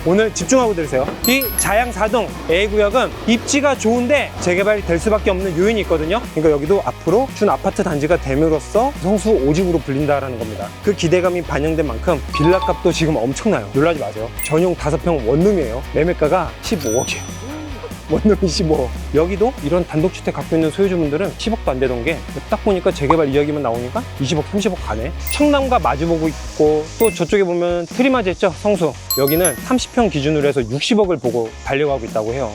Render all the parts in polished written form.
오늘 집중하고 들으세요. 이 자양 4동 A구역은 입지가 좋은데 재개발이 될 수밖에 없는 요인이 있거든요. 그러니까 여기도 앞으로 준 아파트 단지가 됨으로써 성수 5지구로 불린다라는 겁니다. 그 기대감이 반영된 만큼 빌라값도 지금 엄청나요. 놀라지 마세요. 전용 5평 원룸이에요. 매매가가 15억이에요. 원룸이 15억. 여기도 이런 단독주택 갖고 있는 소유주분들은 10억도 안 되던 게 딱 보니까 재개발 이야기만 나오니까 20억, 30억 가네. 청담과 마주보고 있고 또 저쪽에 보면 트리마지 있죠? 성수. 여기는 30평 기준으로 해서 60억을 보고 반려하고 있다고 해요.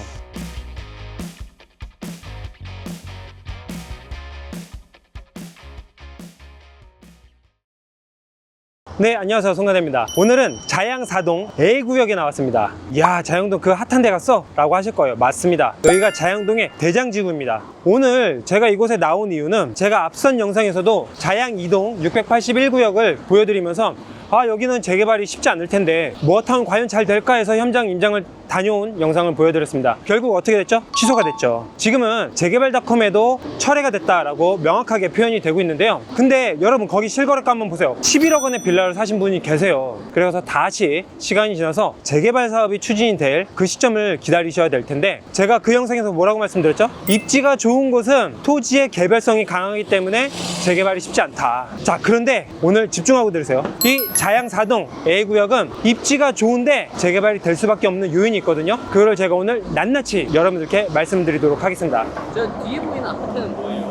네, 안녕하세요. 송가대입니다. 오늘은 자양 4동 A구역에 나왔습니다. 이야, 자양동 그 핫한 데 갔어? 라고 하실 거예요. 맞습니다. 여기가 자양동의 대장지구입니다. 오늘 제가 이곳에 나온 이유는 제가 앞선 영상에서도 자양 2동 681구역을 보여드리면서 여기는 재개발이 쉽지 않을 텐데 무엇하면 과연 잘 될까 해서 현장 임장을 다녀온 영상을 보여드렸습니다. 결국 어떻게 됐죠? 취소가 됐죠. 지금은 재개발닷컴에도 철회가 됐다라고 명확하게 표현이 되고 있는데요. 근데 여러분 거기 실거래가 한번 보세요. 11억 원의 빌라를 사신 분이 계세요. 그래서 다시 시간이 지나서 재개발 사업이 추진이 될 그 시점을 기다리셔야 될 텐데 제가 그 영상에서 뭐라고 말씀드렸죠? 입지가 좋은 곳은 토지의 개별성이 강하기 때문에 재개발이 쉽지 않다. 자, 그런데 오늘 집중하고 들으세요. 이 자양 4동 A구역은 입지가 좋은데 재개발이 될 수밖에 없는 요인이 있거든요. 그거를 제가 오늘 낱낱이 여러분들께 말씀드리도록 하겠습니다. 저 뒤에 보이는 아파트는 뭐예요?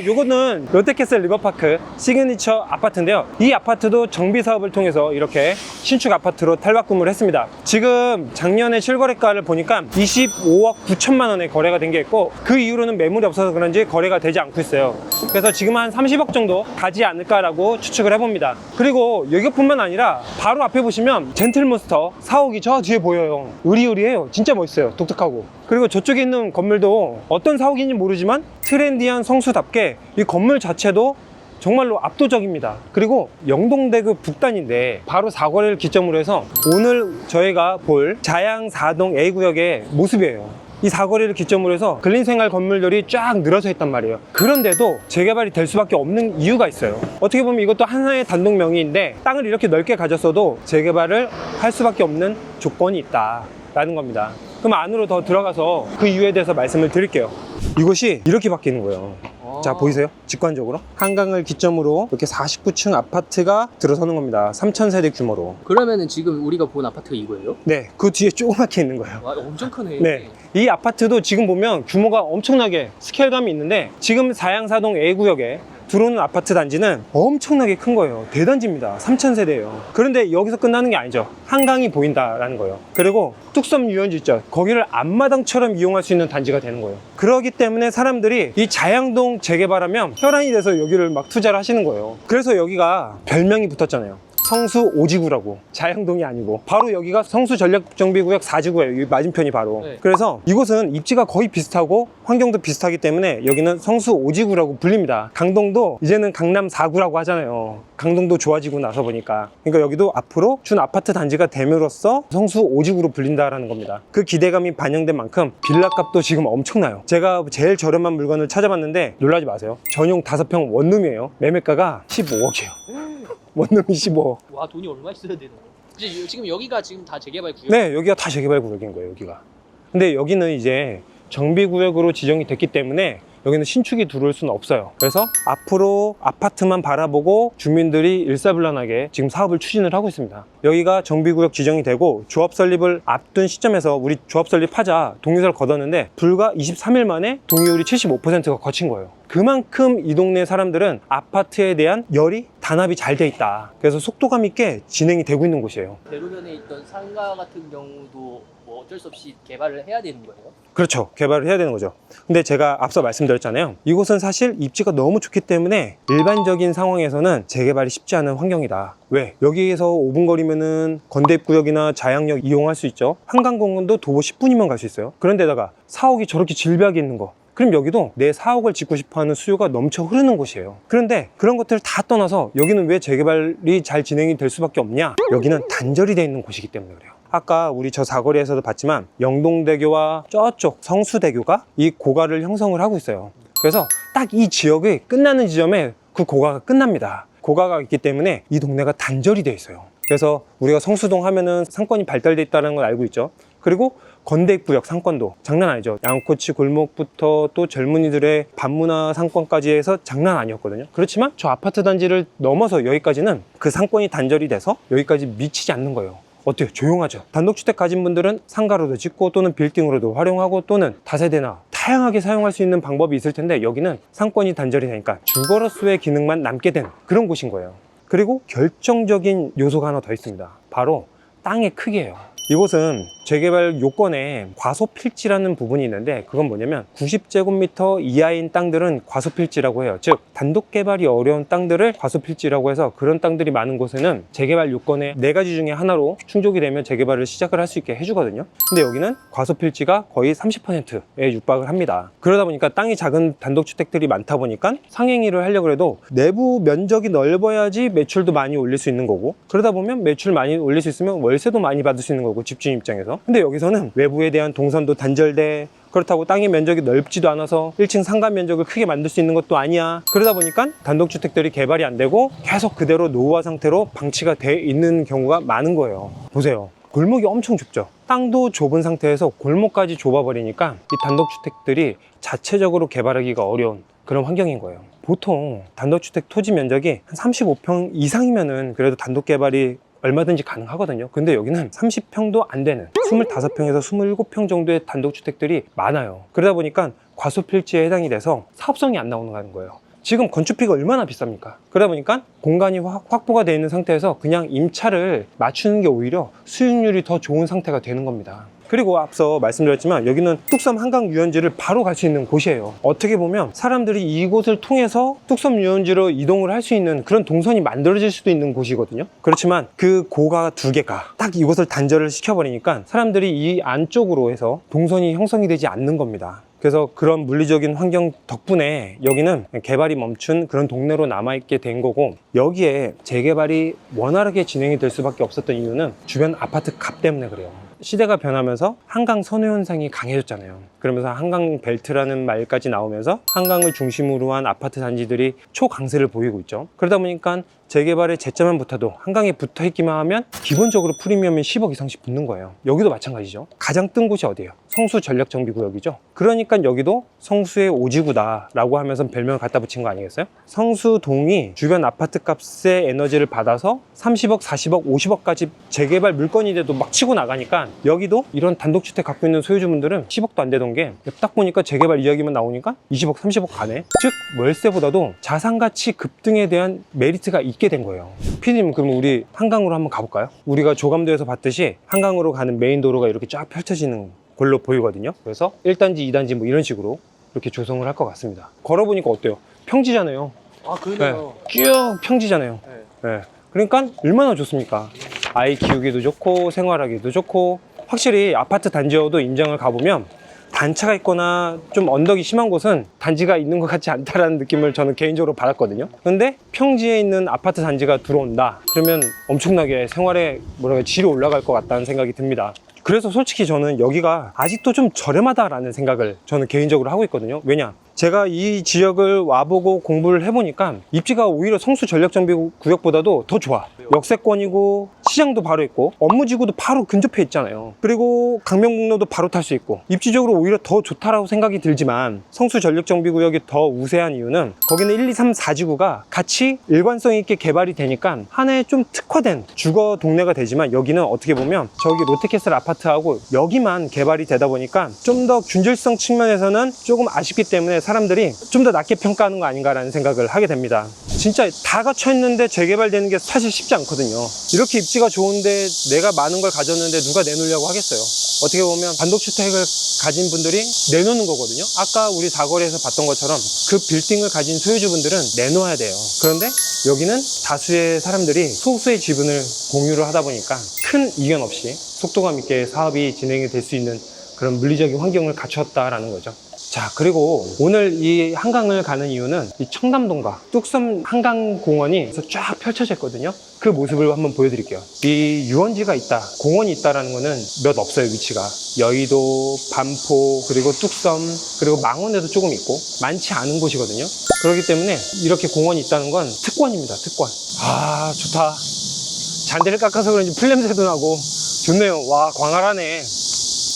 요거는 롯데캐슬 리버파크 시그니처 아파트인데요. 이 아파트도 정비 사업을 통해서 이렇게 신축 아파트로 탈바꿈을 했습니다. 지금 작년에 실거래가를 보니까 25억 9천만 원에 거래가 된 게 있고 그 이후로는 매물이 없어서 그런지 거래가 되지 않고 있어요. 그래서 지금 한 30억 정도 가지 않을까라고 추측을 해봅니다. 그리고 여기뿐만 아니라 바로 앞에 보시면 젠틀몬스터 4억이 저 뒤에 보여요. 으리으리해요. 진짜 멋있어요. 독특하고. 그리고 저쪽에 있는 건물도 어떤 사옥인지 모르지만 트렌디한 성수답게 이 건물 자체도 정말로 압도적입니다. 그리고 영동대교 북단인데 바로 사거리를 기점으로 해서 오늘 저희가 볼 자양 4동 A구역의 모습이에요. 이 사거리를 기점으로 해서 근린생활 건물들이 쫙 늘어서 있단 말이에요. 그런데도 재개발이 될 수밖에 없는 이유가 있어요. 어떻게 보면 이것도 하나의 단독 명의인데 땅을 이렇게 넓게 가졌어도 재개발을 할 수밖에 없는 조건이 있다라는 겁니다. 그럼 안으로 더 들어가서 그 이유에 대해서 말씀을 드릴게요. 이곳이 이렇게 바뀌는 거예요. 자, 보이세요? 직관적으로 한강을 기점으로 이렇게 49층 아파트가 들어서는 겁니다. 3,000세대 규모로. 그러면은 지금 우리가 본 아파트가 이거예요? 네, 그 뒤에 조그맣게 있는 거예요. 와, 엄청 크네. 네, 이 아파트도 지금 보면 규모가 엄청나게 스케일감이 있는데 지금 자양 4동 A구역에 들어오는 아파트 단지는 엄청나게 큰 거예요. 대단지입니다. 3,000세대예요. 그런데 여기서 끝나는 게 아니죠. 한강이 보인다라는 거예요. 그리고 뚝섬 유원지 있죠. 거기를 앞마당처럼 이용할 수 있는 단지가 되는 거예요. 그렇기 때문에 사람들이 이 자양동 재개발하면 혈안이 돼서 여기를 막 투자를 하시는 거예요. 그래서 여기가 별명이 붙었잖아요. 성수 5지구라고. 자양동이 아니고 바로 여기가 성수 전략정비구역 4지구예요. 이 맞은편이 바로. 네. 그래서 이곳은 입지가 거의 비슷하고 환경도 비슷하기 때문에 여기는 성수 5지구라고 불립니다. 강동도 이제는 강남 4구라고 하잖아요. 강동도 좋아지고 나서 보니까. 그러니까 여기도 앞으로 준 아파트 단지가 됨으로써 성수 5지구로 불린다라는 겁니다. 그 기대감이 반영된 만큼 빌라값도 지금 엄청나요. 제가 제일 저렴한 물건을 찾아봤는데 놀라지 마세요. 전용 5평 원룸이에요. 매매가가 15억이에요. 원룸이 15억. 와, 돈이 얼마 있어야 되는 거야? 지금 여기가 지금 다 재개발 구역? 네, 여기가 다 재개발 구역인 거예요, 여기가. 근데 여기는 이제 정비구역으로 지정이 됐기 때문에 여기는 신축이 들어올 수는 없어요. 그래서 앞으로 아파트만 바라보고 주민들이 일사불란하게 지금 사업을 추진을 하고 있습니다. 여기가 정비구역 지정이 되고 조합 설립을 앞둔 시점에서 우리 조합 설립하자 동의서를 걷었는데 불과 23일 만에 동의율이 75%가 거친 거예요. 그만큼 이 동네 사람들은 아파트에 대한 열이 단합이 잘 돼 있다. 그래서 속도감 있게 진행이 되고 있는 곳이에요. 대로변에 있던 상가 같은 경우도 뭐 어쩔 수 없이 개발을 해야 되는 거예요? 그렇죠. 개발을 해야 되는 거죠. 근데 제가 앞서 말씀드렸잖아요. 이곳은 사실 입지가 너무 좋기 때문에 일반적인 상황에서는 재개발이 쉽지 않은 환경이다. 왜? 여기에서 5분 거리면은 건대입구역이나 자양역 이용할 수 있죠. 한강공원도 도보 10분이면 갈 수 있어요. 그런데다가 4억이 저렇게 질비하게 있는 거. 그럼 여기도 내 사옥을 짓고 싶어하는 수요가 넘쳐 흐르는 곳이에요. 그런데 그런 것들을 다 떠나서 여기는 왜 재개발이 잘 진행이 될 수밖에 없냐? 여기는 단절이 돼 있는 곳이기 때문에 그래요. 아까 우리 저 사거리에서도 봤지만 영동대교와 저쪽 성수대교가 이 고가를 형성을 하고 있어요. 그래서 딱 이 지역이 끝나는 지점에 그 고가가 끝납니다. 고가가 있기 때문에 이 동네가 단절이 돼 있어요. 그래서 우리가 성수동 하면은 상권이 발달돼 있다는 걸 알고 있죠. 그리고 건대구역 상권도 장난 아니죠. 양꼬치 골목부터 또 젊은이들의 밤문화 상권까지 해서 장난 아니었거든요. 그렇지만 저 아파트 단지를 넘어서 여기까지는 그 상권이 단절이 돼서 여기까지 미치지 않는 거예요. 어때요? 조용하죠. 단독주택 가진 분들은 상가로도 짓고 또는 빌딩으로도 활용하고 또는 다세대나 다양하게 사용할 수 있는 방법이 있을 텐데, 여기는 상권이 단절이 되니까 줄거로서의 기능만 남게 된 그런 곳인 거예요. 그리고 결정적인 요소가 하나 더 있습니다. 바로 땅의 크기예요. 이곳은 재개발 요건에 과소필지라는 부분이 있는데, 그건 뭐냐면 90제곱미터 이하인 땅들은 과소필지라고 해요. 즉 단독 개발이 어려운 땅들을 과소필지라고 해서, 그런 땅들이 많은 곳에는 재개발 요건의 4가지 중에 하나로 충족이 되면 재개발을 시작을 할 수 있게 해주거든요. 근데 여기는 과소필지가 거의 30%에 육박을 합니다. 그러다 보니까 땅이 작은 단독주택들이 많다 보니까 상행위를 하려고 해도 내부 면적이 넓어야지 매출도 많이 올릴 수 있는 거고, 그러다 보면 매출 많이 올릴 수 있으면 월세도 많이 받을 수 있는 거고, 집주인 입장에서. 근데 여기서는 외부에 대한 동선도 단절돼, 그렇다고 땅의 면적이 넓지도 않아서 1층 상가 면적을 크게 만들 수 있는 것도 아니야. 그러다 보니까 단독주택들이 개발이 안 되고 계속 그대로 노후화 상태로 방치가 돼 있는 경우가 많은 거예요. 보세요. 골목이 엄청 좁죠. 땅도 좁은 상태에서 골목까지 좁아버리니까 이 단독주택들이 자체적으로 개발하기가 어려운 그런 환경인 거예요. 보통 단독주택 토지 면적이 한 35평 이상이면은 그래도 단독 개발이 얼마든지 가능하거든요. 근데 여기는 30평도 안 되는 25평에서 27평 정도의 단독주택들이 많아요. 그러다 보니까 과소필지에 해당이 돼서 사업성이 안 나오는 거예요. 지금 건축비가 얼마나 비쌉니까? 그러다 보니까 공간이 확보가 되어 있는 상태에서 그냥 임차를 맞추는 게 오히려 수익률이 더 좋은 상태가 되는 겁니다. 그리고 앞서 말씀드렸지만 여기는 뚝섬 한강 유원지를 바로 갈 수 있는 곳이에요. 어떻게 보면 사람들이 이곳을 통해서 뚝섬 유원지로 이동을 할 수 있는 그런 동선이 만들어질 수도 있는 곳이거든요. 그렇지만 그 고가 2개가 딱 이곳을 단절을 시켜버리니까 사람들이 이 안쪽으로 해서 동선이 형성이 되지 않는 겁니다. 그래서 그런 물리적인 환경 덕분에 여기는 개발이 멈춘 그런 동네로 남아있게 된 거고, 여기에 재개발이 원활하게 진행이 될 수밖에 없었던 이유는 주변 아파트 값 때문에 그래요. 시대가 변하면서 한강 선호 현상이 강해졌잖아요. 그러면서 한강 벨트라는 말까지 나오면서 한강을 중심으로 한 아파트 단지들이 초강세를 보이고 있죠. 그러다 보니까 재개발의 제자만 붙어도 한강에 붙어 있기만 하면 기본적으로 프리미엄이 10억 이상씩 붙는 거예요. 여기도 마찬가지죠. 가장 뜬 곳이 어디예요? 성수 전략정비구역이죠. 그러니까 여기도 성수의 오지구다 라고 하면서 별명을 갖다 붙인 거 아니겠어요? 성수동이 주변 아파트 값의 에너지를 받아서 30억, 40억, 50억까지 재개발 물건이 돼도 막 치고 나가니까, 여기도 이런 단독주택 갖고 있는 소유주분들은 10억도 안 되던 게 딱 보니까 재개발 이야기만 나오니까 20억, 30억 가네. 즉 월세보다도 자산가치 급등에 대한 메리트가 있게 된 거예요. 피디님, 그럼 우리 한강으로 한번 가볼까요? 우리가 조감도에서 봤듯이 한강으로 가는 메인 도로가 이렇게 쫙 펼쳐지는 걸로 보이거든요. 그래서 1단지, 2단지 뭐 이런 식으로 이렇게 조성을 할 것 같습니다. 걸어보니까 어때요? 평지잖아요. 아, 그러네요. 네. 쭉 평지잖아요. 네. 네. 그러니까 얼마나 좋습니까? 아이 키우기도 좋고 생활하기도 좋고. 확실히 아파트 단지여도 임장을 가보면 단차가 있거나 좀 언덕이 심한 곳은 단지가 있는 것 같지 않다라는 느낌을 저는 개인적으로 받았거든요. 근데 평지에 있는 아파트 단지가 들어온다 그러면 엄청나게 생활의 질이 올라갈 것 같다는 생각이 듭니다. 그래서 솔직히 저는 여기가 아직도 좀 저렴하다라는 생각을 저는 개인적으로 하고 있거든요. 왜냐? 제가 이 지역을 와보고 공부를 해보니까 입지가 오히려 성수 전략정비구역보다도 더 좋아. 역세권이고 시장도 바로 있고 업무지구도 바로 근접해 있잖아요. 그리고 강명북로도 바로 탈 수 있고 입지적으로 오히려 더 좋다라고 생각이 들지만, 성수 전략정비구역이 더 우세한 이유는 거기는 1, 2, 3, 4지구가 같이 일관성 있게 개발이 되니까 하나의 좀 특화된 주거 동네가 되지만, 여기는 어떻게 보면 저기 롯데캐슬 아파트하고 여기만 개발이 되다 보니까 좀 더 균질성 측면에서는 조금 아쉽기 때문에 사람들이 좀 더 낮게 평가하는 거 아닌가라는 생각을 하게 됩니다. 진짜 다 갖춰 있는데 재개발되는 게 사실 쉽지 않거든요. 이렇게 입지가 좋은데 내가 많은 걸 가졌는데 누가 내놓으려고 하겠어요. 어떻게 보면 단독주택을 가진 분들이 내놓는 거거든요. 아까 우리 사거리에서 봤던 것처럼 그 빌딩을 가진 소유주분들은 내놓아야 돼요. 그런데 여기는 다수의 사람들이 소수의 지분을 공유를 하다 보니까 큰 이견 없이 속도감 있게 사업이 진행이 될 수 있는 그런 물리적인 환경을 갖췄다라는 거죠. 자, 그리고 오늘 이 한강을 가는 이유는 이 청담동과 뚝섬 한강공원이 쫙 펼쳐져 있거든요. 그 모습을 한번 보여드릴게요. 이 유원지가 있다, 공원이 있다라는 거는 몇 없어요. 위치가 여의도, 반포, 그리고 뚝섬, 그리고 망원에도 조금 있고 많지 않은 곳이거든요. 그렇기 때문에 이렇게 공원이 있다는 건 특권입니다. 특권. 아, 좋다. 잔디를 깎아서 그런지 풀냄새도 나고 좋네요. 와, 광활하네.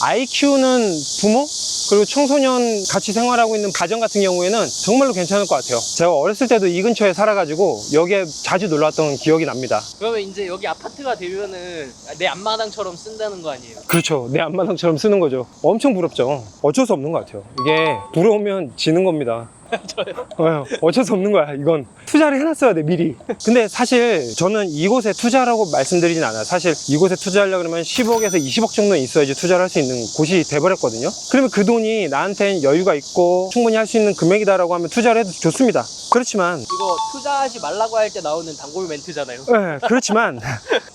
아이 키우는 부모 그리고 청소년 같이 생활하고 있는 가정 같은 경우에는 정말로 괜찮을 것 같아요. 제가 어렸을 때도 이 근처에 살아가지고 여기에 자주 놀러 왔던 기억이 납니다. 그러면 이제 여기 아파트가 되면은 내 앞마당처럼 쓴다는 거 아니에요? 그렇죠. 내 앞마당처럼 쓰는 거죠. 엄청 부럽죠. 어쩔 수 없는 것 같아요. 이게 부러우면 지는 겁니다. 저요? 어쩔 수 없는 거야. 이건 투자를 해놨어야 돼, 미리. 근데 사실 저는 이곳에 투자라고 말씀드리진 않아요. 사실 이곳에 투자하려고 그러면 10억에서 20억 정도 있어야지 투자를 할 수 있는 곳이 돼버렸거든요. 그러면 그 돈이 나한테는 여유가 있고 충분히 할 수 있는 금액이다라고 하면 투자를 해도 좋습니다. 그렇지만 이거 투자하지 말라고 할 때 나오는 단골 멘트잖아요. 네, 그렇지만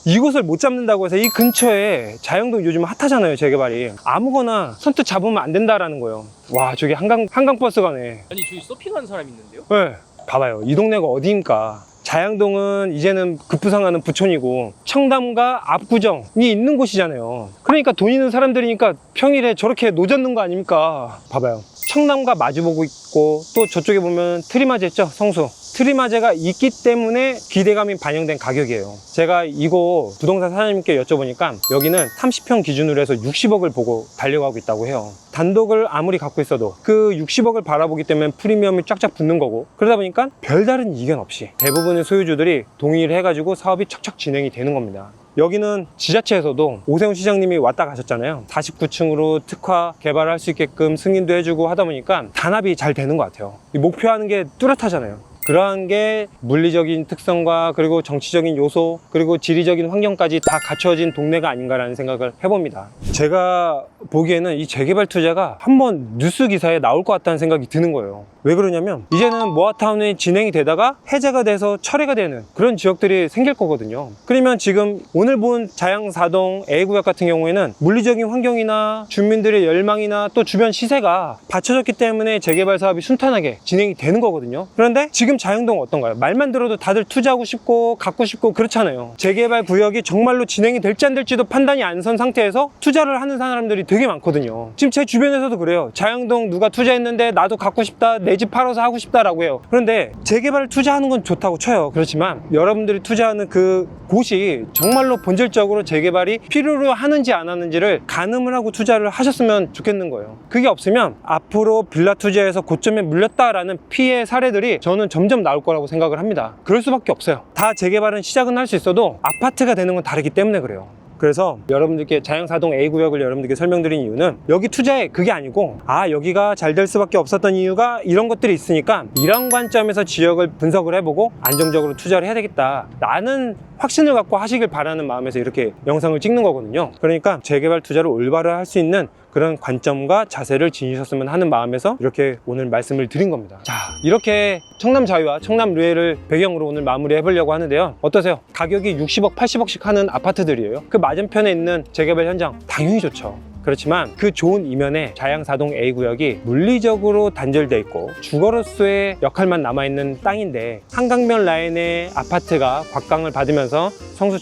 이곳을 못 잡는다고 해서 이 근처에 자영동 요즘 핫하잖아요, 재개발이. 아무거나 선뜻 잡으면 안 된다라는 거예요. 와, 저기 한강버스 가네. 아니 저기 서핑하는 사람 있는데요? 네, 봐봐요. 이 동네가 어디입니까? 자양동은 이제는 급부상하는 부촌이고 청담과 압구정이 있는 곳이잖아요. 그러니까 돈 있는 사람들이니까 평일에 저렇게 노젓는 거 아닙니까? 봐봐요. 청담과 마주보고 있고 또 저쪽에 보면 트리마제 있죠? 성수. 트리마제가 있기 때문에 기대감이 반영된 가격이에요. 제가 이곳 부동산 사장님께 여쭤보니까 여기는 30평 기준으로 해서 60억을 보고 달려가고 있다고 해요. 단독을 아무리 갖고 있어도 그 60억을 바라보기 때문에 프리미엄이 쫙쫙 붙는 거고, 그러다 보니까 별다른 이견 없이 대부분의 소유주들이 동의를 해가지고 사업이 척척 진행이 되는 겁니다. 여기는 지자체에서도 오세훈 시장님이 왔다 가셨잖아요. 49층으로 특화 개발할 수 있게끔 승인도 해주고 하다 보니까 단합이 잘 되는 것 같아요. 이 목표하는 게 뚜렷하잖아요. 그러한 게 물리적인 특성과 그리고 정치적인 요소 그리고 지리적인 환경까지 다 갖춰진 동네가 아닌가라는 생각을 해봅니다. 제가 보기에는 이 재개발 투자가 한번 뉴스 기사에 나올 것 같다는 생각이 드는 거예요. 왜 그러냐면 이제는 모아타운이 진행이 되다가 해제가 돼서 철회가 되는 그런 지역들이 생길 거거든요. 그러면 지금 오늘 본 자양사동 A구역 같은 경우에는 물리적인 환경이나 주민들의 열망이나 또 주변 시세가 받쳐졌기 때문에 재개발 사업이 순탄하게 진행이 되는 거거든요. 그런데 지금 자양동 어떤가요? 말만 들어도 다들 투자하고 싶고 갖고 싶고 그렇잖아요. 재개발 구역이 정말로 진행이 될지 안 될지도 판단이 안 선 상태에서 투자를 하는 사람들이 되게 많거든요. 지금 제 주변에서도 그래요. 자양동 누가 투자했는데 나도 갖고 싶다, 내 집 팔아서 하고 싶다라고 해요. 그런데 재개발 투자하는 건 좋다고 쳐요. 그렇지만 여러분들이 투자하는 그 곳이 정말로 본질적으로 재개발이 필요로 하는지 안 하는지를 가늠을 하고 투자를 하셨으면 좋겠는 거예요. 그게 없으면 앞으로 빌라 투자에서 고점에 물렸다라는 피해 사례들이 저는 점점 나올 거라고 생각을 합니다. 그럴 수밖에 없어요. 다 재개발은 시작은 할 수 있어도 아파트가 되는 건 다르기 때문에 그래요. 그래서 여러분들께 자양사동 A구역을 여러분들께 설명드린 이유는 여기 투자해 그게 아니고 여기가 잘 될 수밖에 없었던 이유가 이런 것들이 있으니까 이런 관점에서 지역을 분석을 해보고 안정적으로 투자를 해야 되겠다 라는 확신을 갖고 하시길 바라는 마음에서 이렇게 영상을 찍는 거거든요. 그러니까 재개발 투자를 올바로 할 수 있는 그런 관점과 자세를 지니셨으면 하는 마음에서 이렇게 오늘 말씀을 드린 겁니다. 자, 이렇게 청남 자유와 청남 르웨를 배경으로 오늘 마무리 해보려고 하는데요. 어떠세요? 가격이 60억, 80억씩 하는 아파트들이에요. 그 맞은편에 있는 재개발 현장 당연히 좋죠. 그렇지만 그 좋은 이면에 자양사동 A구역이 물리적으로 단절돼 있고 주거로서의 역할만 남아있는 땅인데 한강변 라인의 아파트가 곽강을 받으면서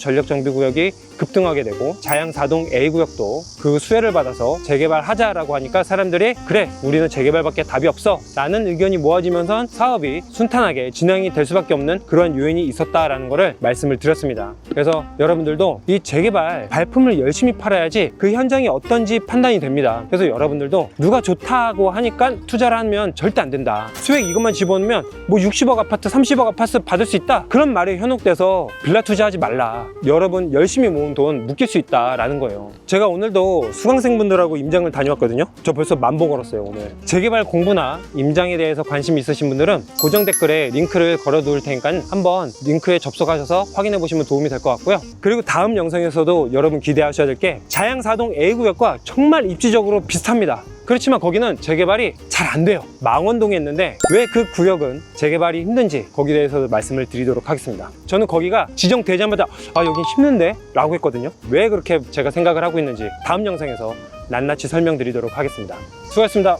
성수전력정비구역이 급등하게 되고 자양사동 A구역도 그 수혜를 받아서 재개발하자라고 하니까 사람들이 그래 우리는 재개발밖에 답이 없어 라는 의견이 모아지면서 사업이 순탄하게 진행이 될 수밖에 없는 그런 요인이 있었다라는 거를 말씀을 드렸습니다. 그래서 여러분들도 이 재개발 발품을 열심히 팔아야지 그 현장이 어떤지 판단이 됩니다. 그래서 여러분들도 누가 좋다고 하니까 투자를 하면 절대 안 된다. 수익 이것만 집어넣으면 뭐 60억 아파트 30억 아파트 받을 수 있다 그런 말에 현혹돼서 빌라 투자하지 말라. 여러분 열심히 모은 돈 묶일 수 있다라는 거예요. 제가 오늘도 수강생분들하고 임장을 다녀왔거든요. 저 벌써 만보 걸었어요 오늘. 재개발 공부나 임장에 대해서 관심 있으신 분들은 고정 댓글에 링크를 걸어 둘 테니까 한번 링크에 접속하셔서 확인해 보시면 도움이 될 것 같고요. 그리고 다음 영상에서도 여러분 기대하셔야 될 게 자양사동 A구역과 정말 입지적으로 비슷합니다. 그렇지만 거기는 재개발이 잘 안 돼요. 망원동에 있는데 왜 그 구역은 재개발이 힘든지 거기에 대해서 말씀을 드리도록 하겠습니다. 저는 거기가 지정되자마자 여긴 힘든데? 라고 했거든요. 왜 그렇게 제가 생각을 하고 있는지 다음 영상에서 낱낱이 설명드리도록 하겠습니다. 수고하셨습니다.